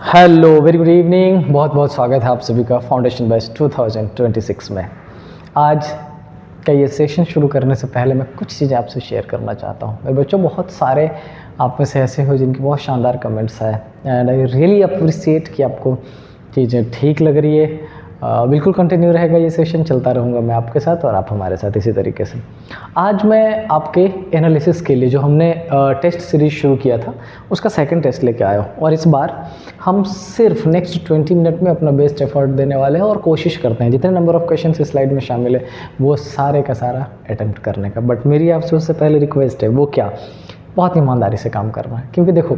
Hello very good evening. बहुत बहुत स्वागत है आप सभी का फाउंडेशन बैच 2026 में। आज का ये सेशन शुरू करने से पहले मैं कुछ चीज़ें आपसे शेयर करना चाहता हूँ। मेरे बच्चों, बहुत सारे आप में से ऐसे हो जिनकी बहुत शानदार कमेंट्स है एंड आई रियली अप्रिशिएट कि आपको चीज़ें ठीक लग रही है। बिल्कुल कंटिन्यू रहेगा ये सेशन, चलता रहूँगा मैं आपके साथ और आप हमारे साथ इसी तरीके से। आज मैं आपके एनालिसिस के लिए जो हमने टेस्ट सीरीज शुरू किया था उसका सेकंड टेस्ट लेके आया हूँ और इस बार हम सिर्फ नेक्स्ट 20 मिनट में अपना बेस्ट एफर्ट देने वाले हैं और कोशिश करते हैं जितने नंबर ऑफ क्वेश्चन इस स्लाइड में शामिल है वो सारे का सारा अटेम्प्ट करने का। बट मेरी आपसे उससे पहले रिक्वेस्ट है, वो क्या, बहुत ईमानदारी से काम करना है। क्योंकि देखो,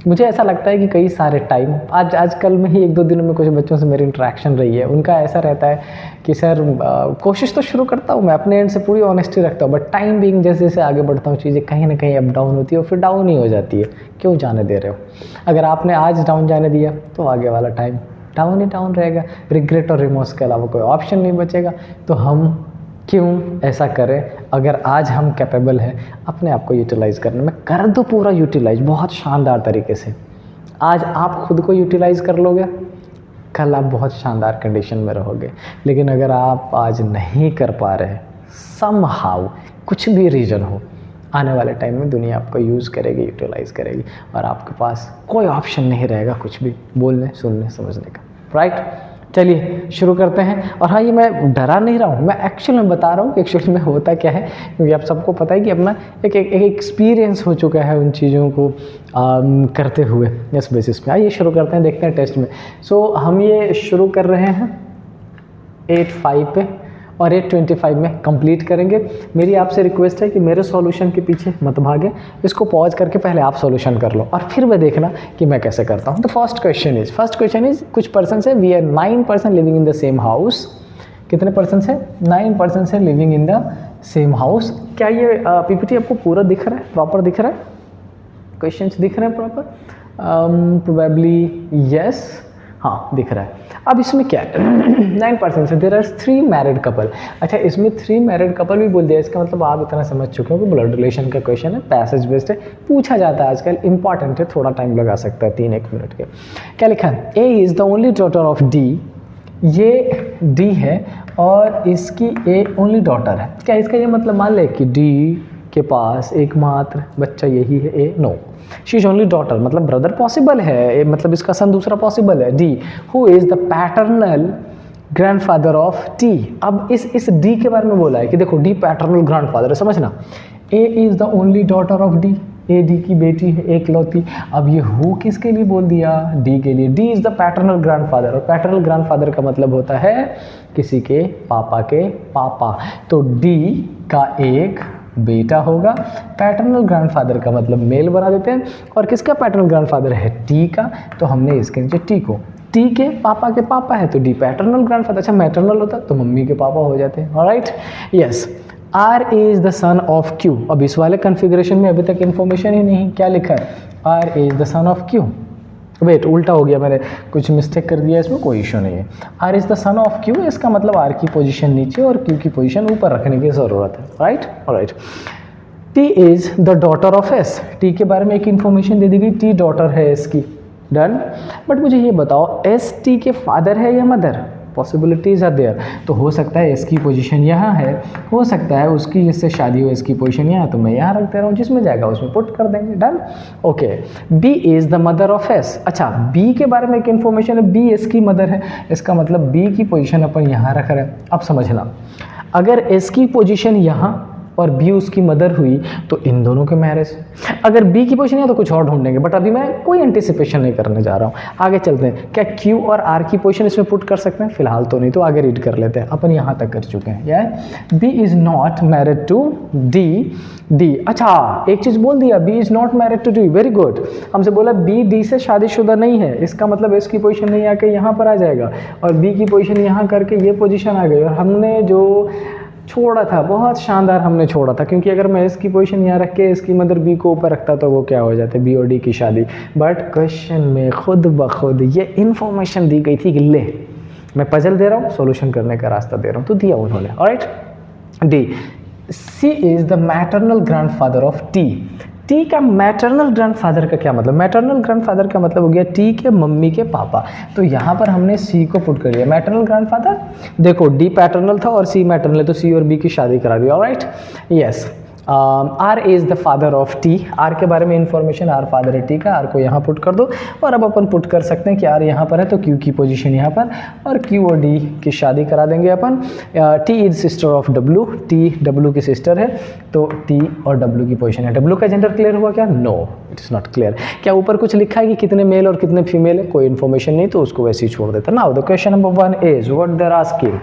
मुझे ऐसा लगता है कि कई सारे टाइम आजकल में ही 1-2 दिनों में कुछ बच्चों से मेरी इंटरेक्शन रही है, उनका ऐसा रहता है कि सर कोशिश तो शुरू करता हूँ मैं अपने एंड से, पूरी ऑनेस्टी रखता हूँ, बट टाइम बीइंग जैसे जैसे आगे बढ़ता हूँ चीज़ें कहीं ना कहीं अप डाउन होती है और फिर डाउन ही हो जाती है। क्यों जाने दे रहे हो? अगर आपने आज डाउन जाने दिया तो आगे वाला टाइम डाउन ही डाउन रहेगा। रिग्रेट और रिमोर्स के अलावा कोई ऑप्शन नहीं बचेगा। तो हम क्यों ऐसा करें? अगर आज हम कैपेबल हैं अपने आप को यूटिलाइज़ करने में, कर दो पूरा यूटिलाइज बहुत शानदार तरीके से। आज आप खुद को यूटिलाइज़ कर लोगे, कल आप बहुत शानदार कंडीशन में रहोगे। लेकिन अगर आप आज नहीं कर पा रहे, समहाउ कुछ भी रीज़न हो, आने वाले टाइम में दुनिया आपको यूज़ करेगी, यूटिलाइज़ करेगी और आपके पास कोई ऑप्शन नहीं रहेगा कुछ भी बोलने, सुनने, समझने का। राइट? चलिए शुरू करते हैं। और हाँ, ये मैं डरा नहीं रहा हूँ, मैं एक्चुअल में बता रहा हूँ कि एक्चुअली में होता क्या है, क्योंकि आप सबको पता है कि अपना एक एक्सपीरियंस हो चुका है उन चीज़ों को करते हुए। इस बेसिस पे आइए शुरू करते हैं, देखते हैं टेस्ट में। सो हम ये शुरू कर रहे हैं 8-5 पे और 8-25 में कंप्लीट करेंगे। मेरी आपसे रिक्वेस्ट है कि मेरे सॉल्यूशन के पीछे मत भागे, इसको पॉज करके पहले आप सॉल्यूशन कर लो और फिर मैं देखना कि मैं कैसे करता हूँ। तो फर्स्ट क्वेश्चन इज कुछ पर्सन है, we are 9 person living in the same house. कितने पर्सन है? 9 पर्सन है living in the same house. क्या ये पीपीटी आपको पूरा दिख रहा है, प्रॉपर दिख रहा है? क्वेश्चन दिख रहे हैं प्रॉपर? प्रोबेबली यस, हाँ दिख रहा है। अब इसमें क्या है? 9% से देयर आर 3 मैरिड कपल। अच्छा, इसमें 3 मैरिड कपल भी बोल दिया, इसका मतलब आप इतना समझ चुके हो कि ब्लड रिलेशन का क्वेश्चन है, पैसेज बेस्ड है, पूछा जाता है आजकल, इंपॉर्टेंट है, थोड़ा टाइम लगा सकता है 3-1 मिनट के। क्या लिखा है? A is the only daughter of D. ये डी है और इसकी ए ओनली डॉटर है। क्या इसका ये मतलब मान ले कि डी के पास एकमात्र बच्चा यही है? A no, she is only daughter, मतलब ब्रदर पॉसिबल है, मतलब इसका सन दूसरा पॉसिबल है। D, who is the paternal grandfather of T. अब इस डी के बारे में बोला है कि देखो डी पैटर्नल ग्रैंडफादर है, समझना। A is the only daughter of D, A D की बेटी है एकलौती। अब ये हु किसके लिए बोल दिया? डी के लिए। D is the paternal grandfather और पैटर्नल ग्रैंडफादर का मतलब होता है किसी के पापा। तो डी का एक बेटा होगा। पैटर्नल ग्रैंडफादर का मतलब मेल बना देते हैं और किसका पैटर्नल ग्रैंडफादर है? टी का, तो हमने इसके नीचे टी को, टी के पापा है तो डी पैटर्नल ग्रैंडफादर। अच्छा, मैटरनल होता तो मम्मी के पापा हो जाते हैं। All right, yes. R is the son of Q. अब इस वाले कन्फिग्रेशन में अभी तक इन्फॉर्मेशन ही नहीं, क्या लिखा है? R is the son of Q. Wait, उल्टा हो गया, मैंने कुछ मिस्टेक कर दिया, इसमें कोई इशू नहीं है। R is the son of Q, इसका मतलब आर की पोजीशन नीचे और क्यू की पोजीशन ऊपर रखने की ज़रूरत है। Right, alright. T is the daughter of S. T के बारे में एक इन्फॉर्मेशन दे दी गई, टी डॉटर है एस की। डन। बट मुझे ये बताओ, एस टी के फादर है या मदर? Possibilities are there. तो हो सकता है इसकी पोजीशन यहाँ है, हो सकता है उसकी जिससे शादी हो इसकी पोजीशन यहाँ, तो मैं यहाँ रख दे रहा हूँ, जिसमें जाएगा उसमें पुट कर देंगे। Done. Okay. B is the mother of S. अच्छा, बी के बारे में एक इन्फॉर्मेशन है, बी एस की मदर है, इसका मतलब बी की पोजीशन अपन यहाँ रख रहे हैं। अब समझना, अगर एस की पोजीशन यहाँ और बी उसकी मदर हुई तो इन दोनों के मैरिज। अगर बी की पोजीशन है तो कुछ और ढूंढेंगे, बट अभी मैं कोई एंटिसिपेशन नहीं करने जा रहा हूँ। आगे चलते हैं। क्या क्यू और आर की पोजीशन इसमें पुट कर सकते हैं? फिलहाल तो नहीं, तो आगे रीड कर लेते हैं। अपन यहाँ तक कर चुके हैं। या B is not married to D. अच्छा, एक चीज बोल दिया, B is not married to D. Very good. हमसे बोला बी डी से शादीशुदा नहीं है, इसका मतलब इसकी पोजीशन नहीं आके यहाँ पर आ जाएगा और बी की पोजीशन यहाँ करके ये पोजीशन आ गई और हमने जो छोड़ा था, बहुत शानदार हमने छोड़ा था, क्योंकि अगर मैं इसकी पोजीशन यहाँ रख के इसकी मदर बी को ऊपर रखता तो वो क्या हो जाते? बी और डी की शादी। बट क्वेश्चन में खुद ब खुद ये इन्फॉर्मेशन दी गई थी कि ले, मैं पजल दे रहा हूँ, सॉल्यूशन करने का रास्ता दे रहा हूँ, तो दिया उन्होंने। All right. D, C is the maternal grandfather of T. T का मैटरनल ग्रैंडफादर का क्या मतलब, मैटरनल ग्रैंडफादर का मतलब हो गया टी के मम्मी के पापा, तो यहाँ पर हमने सी को पुट कर लिया। मैटरनल ग्रैंडफादर देखो डी पैटर्नल था और सी मैटरनल है, तो सी और बी की शादी करा दी। Alright, yes. R is the father of T, R के बारे में इंफॉर्मेशन, आर फादर है टी का, आर को यहाँ पुट कर दो। और अब अपन पुट कर सकते हैं कि आर यहाँ पर है तो क्यू की पोजीशन यहाँ पर, और क्यू और डी की शादी करा देंगे अपन। T is sister of W, T W की सिस्टर है, तो टी और डब्ल्यू की पोजीशन है। डब्ल्यू का जेंडर क्लियर हुआ क्या? No, it is not clear. क्या ऊपर कुछ लिखा है कि कितने मेल और कितने फीमेल है? कोई इन्फॉर्मेशन नहीं, तो उसको वैसे ही छोड़ देता। Now the question number 1 is what they are asking.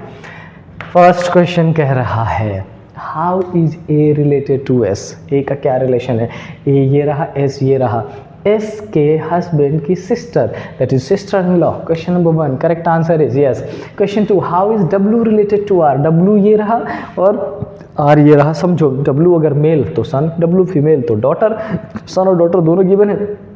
First question कह रहा है how is A related to S, A का क्या रिलेशन है? ए ये रहा, एस ये रहा, एस के हस्बैंड की sister, that is sister in law. Question number 1, correct answer is yes. Question 2, how is W related to R, W ये रहा और आर ये रहा। समझो, डब्ल्यू अगर मेल तो सन, डब्ल्यू फीमेल तो डॉटर, सन और डॉटर दोनों गिवन है।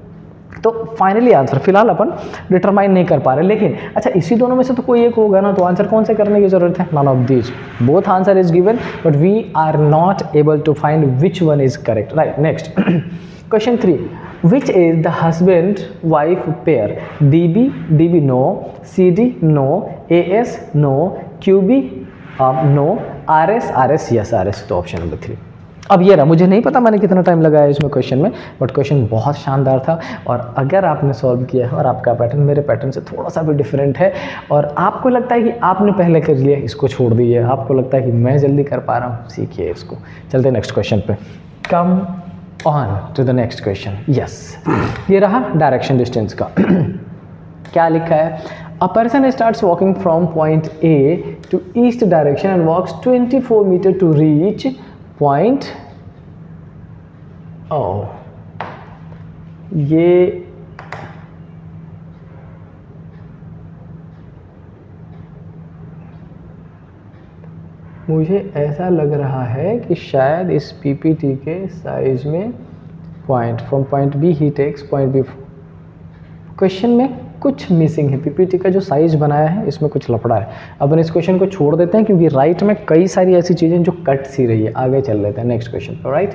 तो फाइनली आंसर फिलहाल अपन डिटरमाइन नहीं कर पा रहे, लेकिन अच्छा इसी दोनों में से तो कोई एक होगा ना, तो आंसर कौन से करने की जरूरत है? None of these, both answer is given but we are not able to find which one is correct, right. Next question 3, which is the husband wife pair? DB, DB no, CD no, AS no, QB no, RS, RS yes, RS, तो option number 3। अब ये रहा, मुझे नहीं पता मैंने कितना time लगाया इसमें क्वेश्चन में, बट क्वेश्चन बहुत शानदार था। और अगर आपने सॉल्व किया है और आपका पैटर्न मेरे पैटर्न से थोड़ा सा भी डिफरेंट है और आपको लगता है कि आपने पहले कर लिया, इसको छोड़ दीजिए। आपको लगता है कि मैं जल्दी कर पा रहा हूँ, सीखिए इसको। चलते हैं नेक्स्ट क्वेश्चन पे। Come on to the next question. Yes, ये रहा डायरेक्शन डिस्टेंस का। क्या लिखा है? A person starts walking from point A to east direction and walks 24 meter to reach point O. ये मुझे ऐसा लग रहा है कि शायद इस पीपीटी के साइज में पॉइंट फ्रॉम पॉइंट बी ही टेक्स पॉइंट बी। क्वेश्चन में कुछ मिसिंग है, पीपीटी का जो साइज बनाया है इसमें कुछ लफड़ा है। अपन इस क्वेश्चन को छोड़ देते हैं क्योंकि राइट में कई सारी ऐसी चीज़ें जो कट सी रही है। आगे चल लेते हैं नेक्स्ट क्वेश्चन पर, राइट।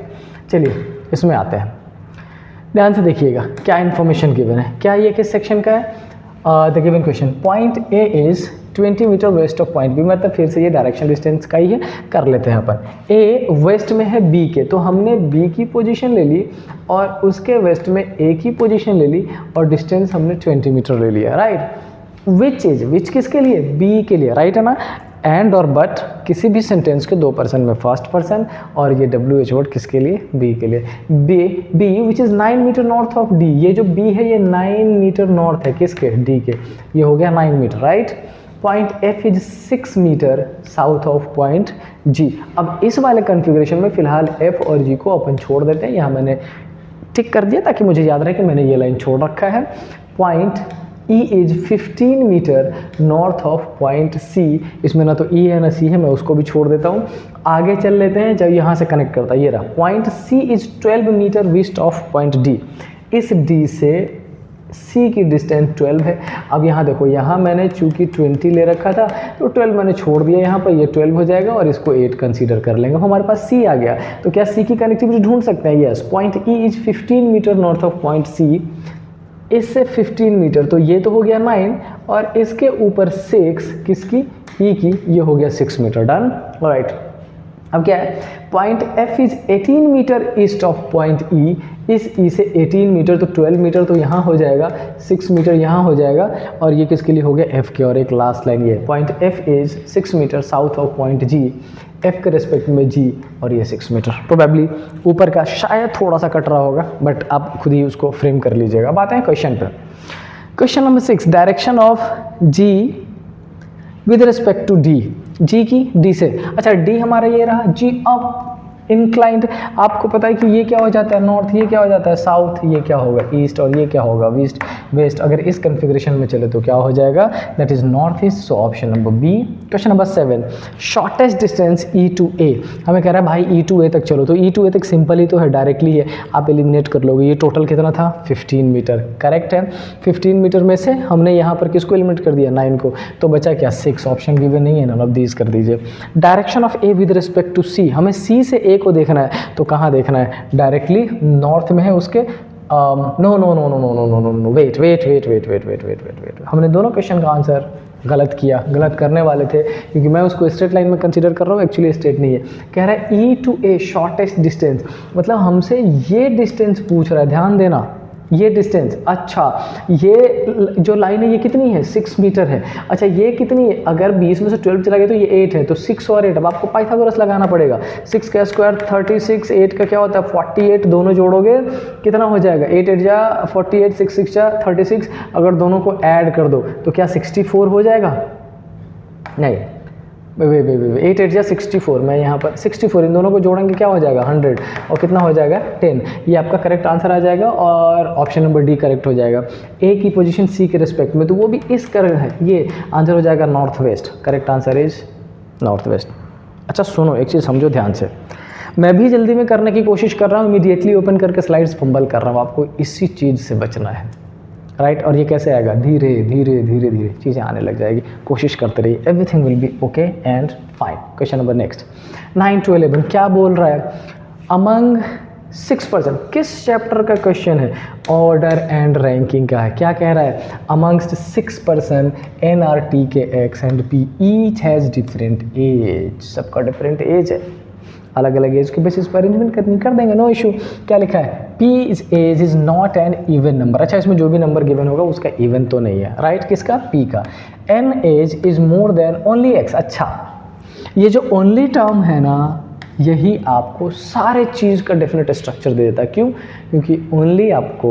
चलिए इसमें आते हैं, ध्यान से देखिएगा क्या इन्फॉर्मेशन गिवन है। क्या ये किस सेक्शन का है? The given question, point A is 20 meter west of point B, मतलब फिर से ये डायरेक्शन डिस्टेंस का ही है, कर लेते हैं अपन। ए वेस्ट में है बी के, तो हमने बी की पोजीशन ले ली और उसके वेस्ट में ए की पोजीशन ले ली और डिस्टेंस हमने 20 मीटर ले लिया, राइट। विच किसके लिए? बी के लिए, राइट है ना। एंड और बट किसी भी सेंटेंस के 2 पर्सन में फर्स्ट पर्सन, और ये WH वर्ड किसके लिए? बी के लिए। B which is 9 meter north of D, ये जो बी है ये 9 मीटर नॉर्थ है किसके? डी के, ये हो गया 9 meter, right. Point F is 6 meter south of point G। अब इस वाले कन्फिग्रेशन में फिलहाल F और G को अपन छोड़ देते हैं, यहाँ मैंने टिक कर दिया ताकि मुझे याद रहे कि मैंने ये लाइन छोड़ रखा है। Point E is 15 meter north of point C, इसमें ना तो E है ना C है, मैं उसको भी छोड़ देता हूँ। आगे चल लेते हैं, जब यहाँ से कनेक्ट करता है, ये रहा। Point C is 12 meter west of point D, इस D से C की डिस्टेंस 12 है। अब यहाँ देखो, यहाँ मैंने चूँकि 20 ले रखा था तो 12 मैंने छोड़ दिया यहाँ पर, ये 12 हो जाएगा और इसको 8 कंसीडर कर लेंगे। हमारे पास C आ गया, तो क्या C की कनेक्टिविटी ढूंढ सकते हैं? Yes. Point E is 15 meter north of point C, इससे 15 मीटर, तो ये तो हो गया 9 और इसके ऊपर 6 किसकी? E की, ये हो गया 6 मीटर, डन, राइट। अब क्या है? Point F is 18 meter east of point E, इस E से 18 मीटर तो 12 मीटर तो यहाँ हो जाएगा, 6 मीटर यहाँ हो जाएगा, और ये किसके लिए हो गया? F के। और एक लास्ट लाइन ये, point F is 6 meter south of point G, F के रिस्पेक्ट में G, और ये 6 मीटर। प्रोबेबली ऊपर का शायद थोड़ा सा कट रहा होगा, बट आप खुद ही उसको फ्रेम कर लीजिएगा। अब आते हैं क्वेश्चन पर। Question number 6, direction of G with respect to D, G की D से। अच्छा D हमारा ये रहा, G अप इंक्लाइंड, आपको पता है कि ये क्या हो जाता है? नॉर्थ, ये क्या हो जाता है? साउथ, ये क्या होगा? ईस्ट, और ये क्या होगा? वेस्ट। अगर इस कन्फिग्रेशन में चले तो क्या हो जाएगा? That is north east, so option number B. Question number 7, shortest distance E to A, हमें कह रहा है भाई E to A तक चलो, तो E to A तक सिंपल ही तो है, डायरेक्टली है, आप एलिमिनेट कर लोगे। ये टोटल कितना था? 15 मीटर, करेक्ट है। 15 मीटर में से हमने यहाँ पर किसको एलिमिनेट कर दिया? 9 को, तो बचा क्या? 6। ऑप्शन गिवन नहीं है, नन ऑफ दीज कर दीजिए। Direction of A with respect to C, हमें C से A ए को देखना है तो कहाँ देखना है, डायरेक्टली नॉर्थ में है उसके। No no no no no no no no no, wait wait wait wait wait wait wait wait wait, हमने दोनों क्वेश्चन का आंसर गलत किया, गलत करने वाले थे क्योंकि मैं उसको स्ट्रेट लाइन में कंसीडर कर रहा हूँ, एक्चुअली स्ट्रेट नहीं है। कह रहा है ई टू ए शॉर्टेस्ट डिस्टेंस, मतलब हमसे ये डिस्टेंस पूछ रहा है, ध्यान देना ये डिस्टेंस। अच्छा ये जो लाइन है ये कितनी है, 6 मीटर है। अच्छा ये कितनी है, अगर 20 में से 12 चला गया तो ये 8 है, तो 6 और 8, अब आपको पाइथागोरस लगाना पड़ेगा। 6 का स्क्वायर 36, 8 का क्या होता है 48, दोनों जोड़ोगे कितना हो जाएगा, 8 8 जा 48, 6 6 जा 36, अगर दोनों को ऐड कर दो तो क्या 64 हो जाएगा, नहीं 8 8 या 64, मैं यहाँ पर 64, इन दोनों को जोड़ेंगे क्या हो जाएगा 100, और कितना हो जाएगा 10। ये आपका करेक्ट आंसर आ जाएगा और ऑप्शन नंबर डी करेक्ट हो जाएगा। ए की पोजीशन सी के रिस्पेक्ट में, तो वो भी इस कर है, ये आंसर हो जाएगा north west, correct answer is north west. अच्छा सुनो एक चीज़ समझो ध्यान से, मैं भी जल्दी में करने की कोशिश कर रहा हूँ, इमीडिएटली ओपन करके स्लाइड्स फंबल कर रहा हूँ, आपको इसी चीज़ से बचना है, राइट। और ये कैसे आएगा, धीरे धीरे धीरे धीरे चीज़ें आने लग जाएगी, कोशिश करते रहिए, everything will be okay and fine. Question number next 9 to 11 क्या बोल रहा है, अमंग 6%, किस चैप्टर का क्वेश्चन है, ऑर्डर एंड रैंकिंग का है। क्या कह रहा है, अमंगस्ट 6% NRT के X and P each has different age, सबका डिफरेंट एज है, अलग अलग एज के बेसिस पर अरेंजमेंट करनी कर देंगे, नो इशू। क्या लिखा है, P age is not an even number. अच्छा इसमें जो भी नंबर गिवन होगा उसका इवन तो नहीं है, राइट, किसका, P का। N age is more than only X। अच्छा ये जो ओनली टर्म है ना, यही आपको सारे चीज़ का डेफिनेट स्ट्रक्चर दे देता है। क्यों, क्योंकि ओनली आपको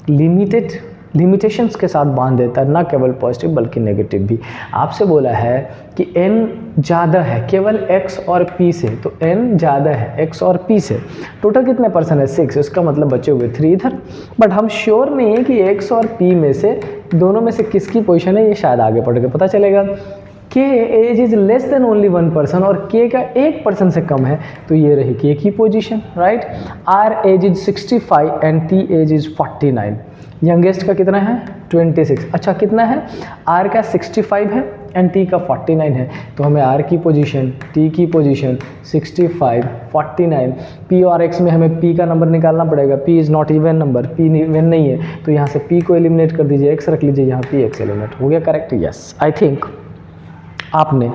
लिमिटेशंस के साथ बांध देता है, ना केवल पॉजिटिव बल्कि नेगेटिव भी। आपसे बोला है कि n ज़्यादा है केवल x और p से, तो n ज़्यादा है x और p से, टोटल कितने परसेंट है 6, इसका मतलब बचे हुए 3 इधर। बट हम श्योर नहीं है कि x और p में से दोनों में से किसकी पोजीशन है, ये शायद आगे पढ़ के पता चलेगा। k age is less than only 1% और k का 1% से कम है, तो ये रही k की position, right. r age is 65 and t age is 49, youngest का कितना है 26। अच्छा कितना है, r का 65 है एंड t का 49 है, तो हमें r की पोजीशन, t की पोजीशन 65, 49, p और x में हमें p का नंबर निकालना पड़ेगा। p is not even number, p even नहीं है, तो यहाँ से p को एलिमिनेट कर दीजिए, x रख लीजिए, यहाँ p x एलिमिनेट हो गया, करेक्ट। यस आई थिंक आपने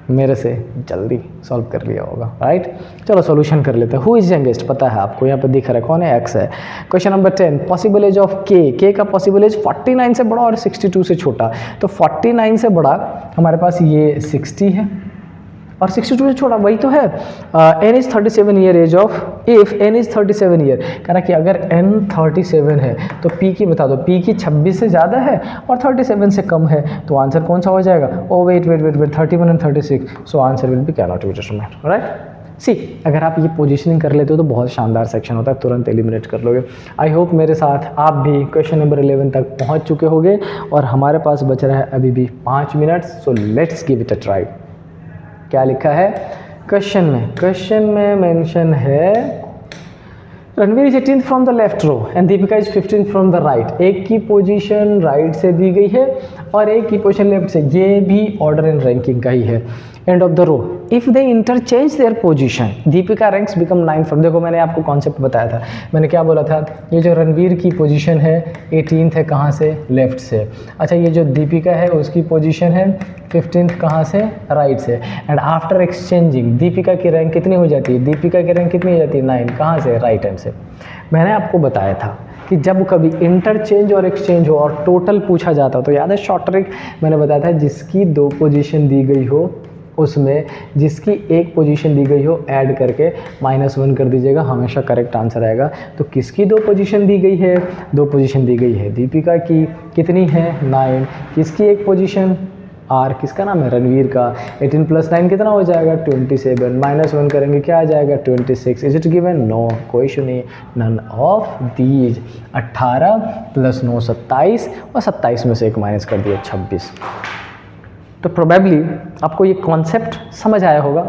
मेरे से जल्दी सॉल्व कर लिया होगा, राइट। चलो सॉल्यूशन कर लेते हैं। हु इज यंगेस्ट पता है आपको, यहाँ पे दिख रहा है कौन है, x है। Question number 10, possible age of k का पॉसिबल एज 49 से बड़ा और 62 से छोटा, तो 49 से बड़ा हमारे पास ये 60 है और 62 से छोटा वही तो है। n is 37 year age of, if n is 37 year, कहना कि अगर n 37 है तो p की बता दो, p की 26 से ज़्यादा है और 37 से कम है, तो आंसर कौन सा हो जाएगा, oh wait wait wait wait 31 and 36, so answer will be can not be determined, right. See अगर आप ये पोजीशनिंग कर लेते हो तो बहुत शानदार सेक्शन होता है, तुरंत एलिमिनेट कर लोगे। आई होप मेरे साथ आप भी क्वेश्चन नंबर 11 तक पहुँच चुके होंगे और हमारे पास बच रहा है अभी भी 5 minute, so let's give it a try. क्या लिखा है क्वेश्चन में, क्वेश्चन में मेंशन है Ranveer is 18th from the left row and Deepika is 15th from the right. एक की पोजीशन राइट से दी गई है और एक की पोजीशन लेफ्ट से, ये भी ऑर्डर एंड रैंकिंग का ही है। End of the row if they interchange their position, Deepika ranks become 9 from, देखो मैंने आपको कॉन्सेप्ट बताया था, मैंने क्या बोला था, ये जो रणवीर की पोजीशन है 18th है कहाँ से, लेफ्ट से। अच्छा ये जो दीपिका है उसकी पोजीशन है 15th कहाँ से, राइट से। एंड आफ्टर एक्सचेंजिंग दीपिका की रैंक कितनी हो जाती है, दीपिका की रैंक कितनी हो जाती है 9, कहाँ से, राइट हैंड से। मैंने आपको बताया था कि जब कभी इंटरचेंज और एक्सचेंज हो और टोटल पूछा जाता हो तो याद है शॉर्ट ट्रिक मैंने बताया था, जिसकी 2 पोजीशन दी गई हो उसमें जिसकी 1 पोजीशन दी गई हो ऐड करके -1 कर दीजिएगा, हमेशा करेक्ट आंसर आएगा। तो किसकी 2 पोजीशन दी गई है, 2 पोजीशन दी गई है दीपिका की, कितनी है 9, किसकी 1 पोजीशन आर, किसका नाम है रणवीर का, 18 + 9 कितना हो जाएगा 27, -1 करेंगे क्या आ जाएगा 26। इज इट गिवन, नो कोई इशू नहीं, नन ऑफ दीज। 18 + 9 27 और 27 में से 1 माइनस कर दिया 26। तो प्रोबेबली आपको ये कॉन्सेप्ट समझ आया होगा।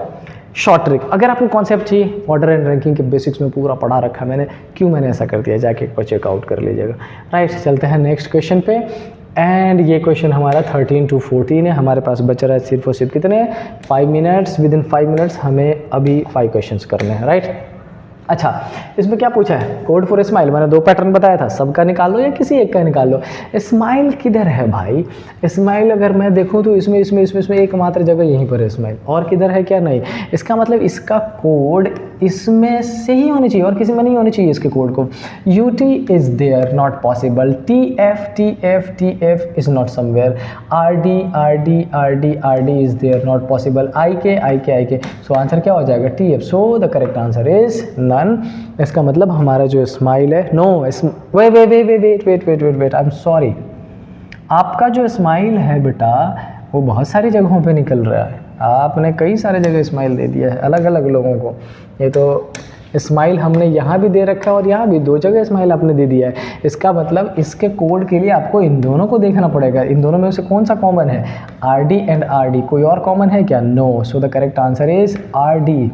शॉर्ट ट्रिक, अगर आपको कॉन्सेप्ट चाहिए, ऑर्डर एंड रैंकिंग के बेसिक्स में पूरा पढ़ा रखा है मैंने, क्यों मैंने ऐसा कर दिया, जाके एक बार चेकआउट कर लीजिएगा, राइट। चलते हैं नेक्स्ट क्वेश्चन पे। एंड ये क्वेश्चन हमारा 13 to 14 है। हमारे पास बच रहा है सिर्फ और सिर्फ कितने 5 मिनट्स। विद इन 5 मिनट्स हमें अभी 5 क्वेश्चंस करने हैं, राइट। अच्छा, इसमें क्या पूछा है, कोड फॉर स्माइल। मैंने 2 पैटर्न बताया था, सबका निकाल लो या किसी एक का निकाल लो। स्माइल किधर है भाई? स्माइल अगर मैं देखूं तो इसमें एकमात्र जगह यहीं पर है स्माइल, और किधर है क्या? नहीं। इसका मतलब इसका कोड इसमें से ही होनी चाहिए और किसी में नहीं होनी चाहिए इसके कोड को। UT is there, not possible. TF is not somewhere. RD is there, not possible. IK। So answer क्या हो जाएगा? TF। So the correct answer is none. इसका मतलब हमारा जो स्माइल है, no wait, I am sorry. आपका जो स्माइल है बेटा वो बहुत सारी जगहों पे निकल रहा है। आपने कई सारे जगह स्माइल दे दिया है अलग अलग लोगों को। ये तो स्माइल हमने यहाँ भी दे रखा है और यहाँ भी 2 जगह स्माइल आपने दे दिया है। इसका मतलब इसके कोड के लिए आपको इन दोनों को देखना पड़ेगा। इन दोनों में से कौन सा कॉमन है? RD and RD। कोई और कॉमन है क्या? No. So the correct answer is RD।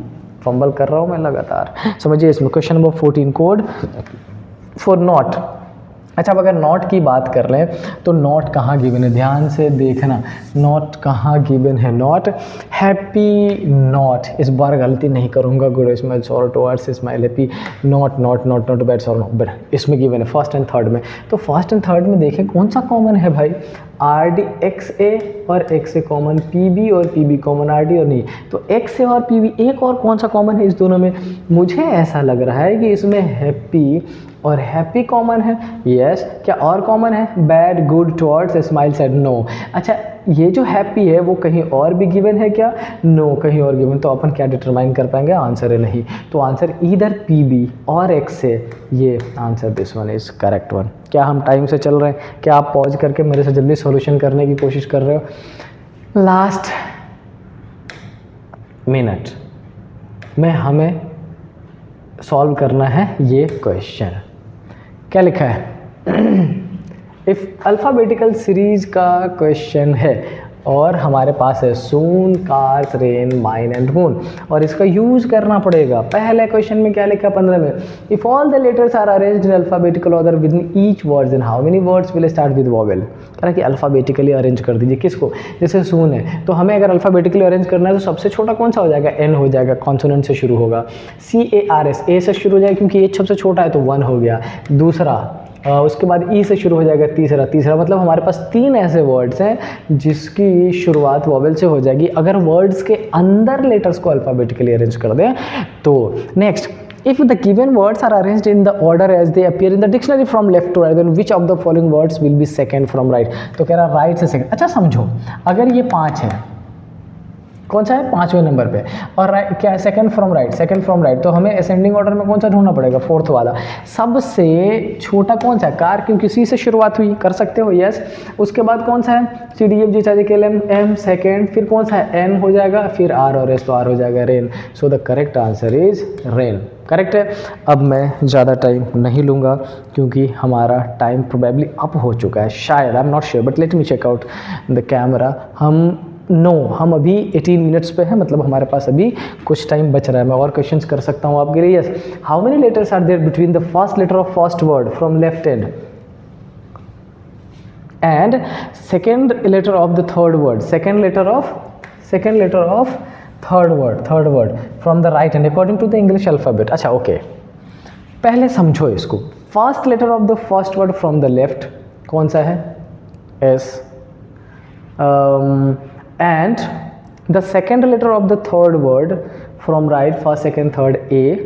Fumble कर रहा हूँ मैं लगातार, समझिए। इसमें question number 14 code for not. अच्छा, अब अगर नॉट की बात कर लें तो नॉट कहाँ गिवन है? ध्यान से देखना, नॉट कहाँ गिवन है? Not happy not. इस बार गलती नहीं करूँगा। गुड स्माइल और towards smile happy not bads और नॉट, बट इसमें गिवन है फर्स्ट एंड थर्ड में। तो फर्स्ट एंड थर्ड में देखें कौन सा कॉमन है भाई? RD XA और XA कॉमन, PB और PB कॉमन, RD और नहीं। तो XA और PB, एक और कौन सा कॉमन है इस दोनों में? मुझे ऐसा लग रहा है कि इसमें हैप्पी और हैप्पी कॉमन है। यस। क्या और कॉमन है? Bad, good, towards, smile, sad, no. अच्छा, ये जो हैप्पी है वो कहीं और भी गिवन है क्या? नो, कहीं और गिवन। तो अपन क्या डिटरमाइन कर पाएंगे? आंसर है नहीं। तो आंसर इधर PB और XA, ये answer this one is correct one. क्या हम टाइम से चल रहे हैं? क्या आप पॉज करके मेरे से जल्दी सॉल्यूशन करने की कोशिश कर रहे हो? लास्ट मिनट में हमें सॉल्व करना है ये क्वेश्चन। क्या लिखा है? इफ अल्फ़ाबेटिकल सीरीज का क्वेश्चन है और हमारे पास है soon, cars, rain, mine and moon, और इसका यूज करना पड़ेगा। पहले क्वेश्चन में क्या लिखा 15 में? If all the letters are arranged in alphabetical order within each words, in how many words will start with vowel? कह रहा कि अल्फाबेटिकली अरेंज कर दीजिए। किसको? जैसे सून है तो हमें अगर अल्फाबेटिकली अरेंज करना है तो सबसे छोटा कौन सा हो जाएगा? N हो जाएगा, कॉन्सोनेंट से शुरू होगा। CARS, A से शुरू हो जाएगा क्योंकि H सबसे छोटा है तो 1 हो गया। दूसरा उसके बाद E से शुरू हो जाएगा, तीसरा मतलब हमारे पास 3 ऐसे वर्ड्स हैं जिसकी शुरुआत वॉवेल से हो जाएगी अगर वर्ड्स के अंदर लेटर्स को अल्फ़ाबेटिकली अरेंज कर दें तो। Next, if the given words are arranged in the order as they appear in the dictionary from left to right, then which of the following words will be second from right? तो कह रहा right से second. अच्छा समझो, अगर ये 5 है, कौन सा है? 5वें नंबर पे, और क्या है? Second from right. तो हमें असेंडिंग ऑर्डर में कौन सा ढूंढना पड़ेगा? 4th वाला। सबसे छोटा कौन सा है? कार, क्योंकि C से शुरुआत हुई, कर सकते हो। यस। उसके बाद कौन सा है? CDFGHIJKLM सेकंड, फिर कौन सा है? N हो जाएगा, फिर R और S, तो R हो जाएगा rain. So the correct answer is rain. Correct है। अब मैं ज़्यादा टाइम नहीं लूँगा क्योंकि हमारा टाइम प्रोबेबली अप हो चुका है शायद, I am not sure, but let me check out the camera. हम अभी 18 मिनट्स पे हैं, मतलब हमारे पास अभी कुछ टाइम बच रहा है। मैं और क्वेश्चंस कर सकता हूँ आपके लिए। Yes. How many letters are there between the first letter of first word from left hand and second letter of the third word, second letter of third word from the right hand according to the English alphabet? अच्छा okay, पहले समझो इसको। First letter of the first word from the left कौन सा है? S। And the second letter of the third word from right, first second third, A।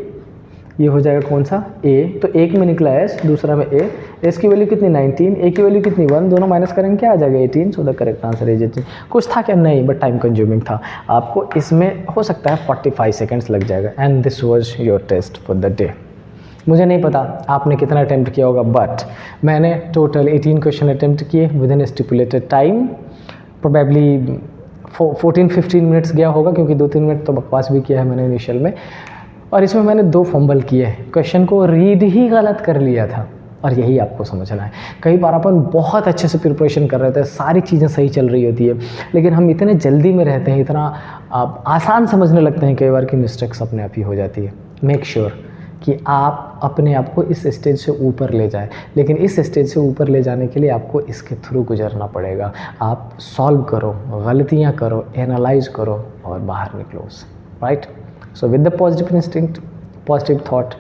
ये हो जाएगा कौन सा? A। तो एक में निकला S, दूसरा में A। S की वैल्यू कितनी? 19, A की वैल्यू कितनी? 1, दोनों माइनस करेंगे क्या आ जाएगा? 18। सो द करेक्ट आंसर इज 18। कुछ था क्या? नहीं, बट टाइम कंज्यूमिंग था। आपको इसमें हो सकता है 45 सेकेंड्स लग जाएगा। And this was your test for the day. मुझे नहीं पता आपने कितना अटैम्प्ट किया होगा, बट मैंने टोटल 18 क्वेश्चन अटैम्प्ट किए with in stipulated time. Probably 14-15 minutes गया होगा क्योंकि 2-3 मिनट तो बकवास भी किया है मैंने इनिशियल में, और इसमें मैंने 2 फंबल किए। क्वेश्चन को रीड ही गलत कर लिया था, और यही आपको समझना है। कई बार अपन बहुत अच्छे से प्रिपरेशन कर रहे थे, सारी चीज़ें सही चल रही होती है, लेकिन हम इतने जल्दी में रहते हैं, इतना आसान समझने लगते हैं कई बार कि मिस्टेक्स अपने आप ही हो जाती है। मेक श्योर कि आप अपने आप को इस स्टेज से ऊपर ले जाएं, लेकिन इस स्टेज से ऊपर ले जाने के लिए आपको इसके थ्रू गुजरना पड़ेगा। आप सॉल्व करो, गलतियाँ करो, एनालाइज करो और बाहर निकलो उससे, right. So with the positive instinct, positive thought,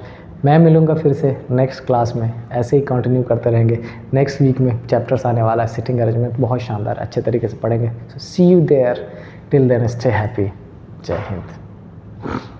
मैं मिलूँगा फिर से नेक्स्ट क्लास में। ऐसे ही कंटिन्यू करते रहेंगे। नेक्स्ट वीक में चैप्टर्स आने वाला है, सिटिंग अरेंजमेंट बहुत शानदार अच्छे तरीके से पढ़ेंगे। So see you there, till then stay happy. जय हिंद।